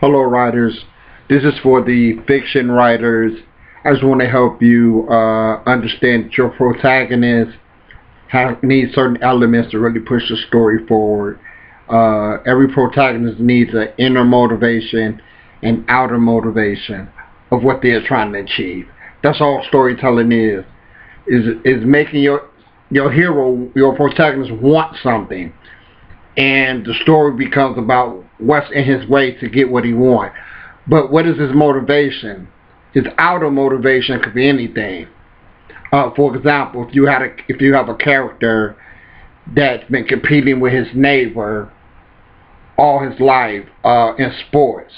Hello writers, this is for the fiction writers. I just want to help you understand that your protagonist needs certain elements to really push the story forward. Every protagonist needs an inner motivation and outer motivation of what they're trying to achieve. That's all storytelling is making your hero, your protagonist, want something, and the story becomes about what's in his way to get what he wants. But what is his motivation? His outer motivation could be anything. For example, if you have a character that's been competing with his neighbor all his life in sports,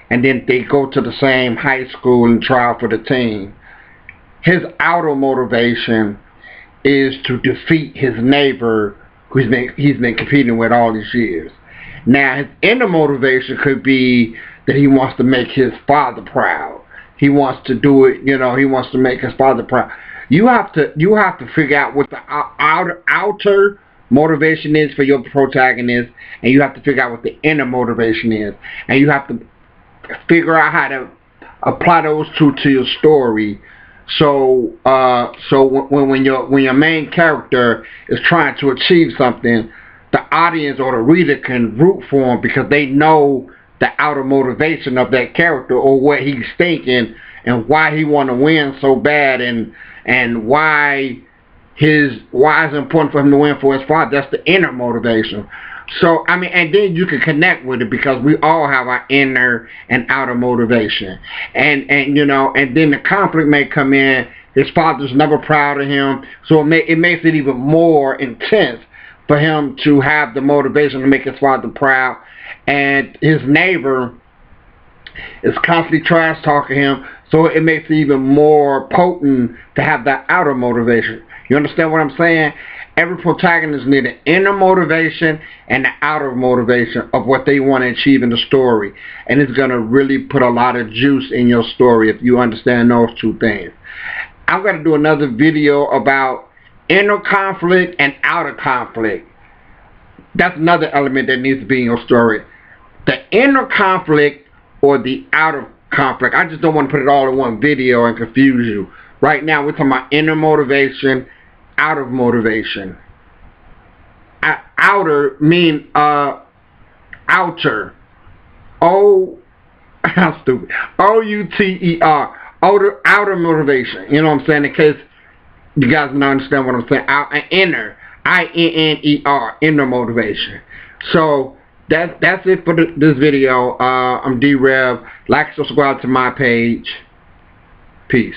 and then they go to the same high school and try out for the team, his outer motivation is to defeat his neighbor who he's been competing with all these years. Now, his inner motivation could be that he wants to make his father proud. He wants to do it, he wants to make his father proud. You have to figure out what the outer motivation is for your protagonist, and you have to figure out what the inner motivation is, and you have to figure out how to apply those two to your story. So when your main character is trying to achieve something, the audience or the reader can root for him because they know the outer motivation of that character, or what he's thinking and why he want to win so bad, and why it's important for him to win for his father. That's the inner motivation. So and then you can connect with it because we all have our inner and outer motivation, and then the conflict may come in. His father's never proud of him, so it makes it even more intense for him to have the motivation to make his father proud. And his neighbor is constantly trash talking him, so it makes it even more potent to have that outer motivation. You understand what I'm saying? Every protagonist needs an inner motivation and an outer motivation of what they want to achieve in the story. And it's going to really put a lot of juice in your story if you understand those two things. I'm going to do another video about inner conflict and outer conflict. That's another element that needs to be in your story. The inner conflict or the outer conflict. I just don't want to put it all in one video and confuse you. Right now we're talking about inner motivation, outer motivation. Outer mean outer. How stupid. O-U-T-E-R. Outer motivation. You know what I'm saying? In case you guys don't understand what I'm saying. Inner. I-N-N-E-R. Inner motivation. So that's it for this video. I'm D-Rev. Like, subscribe to my page. Peace.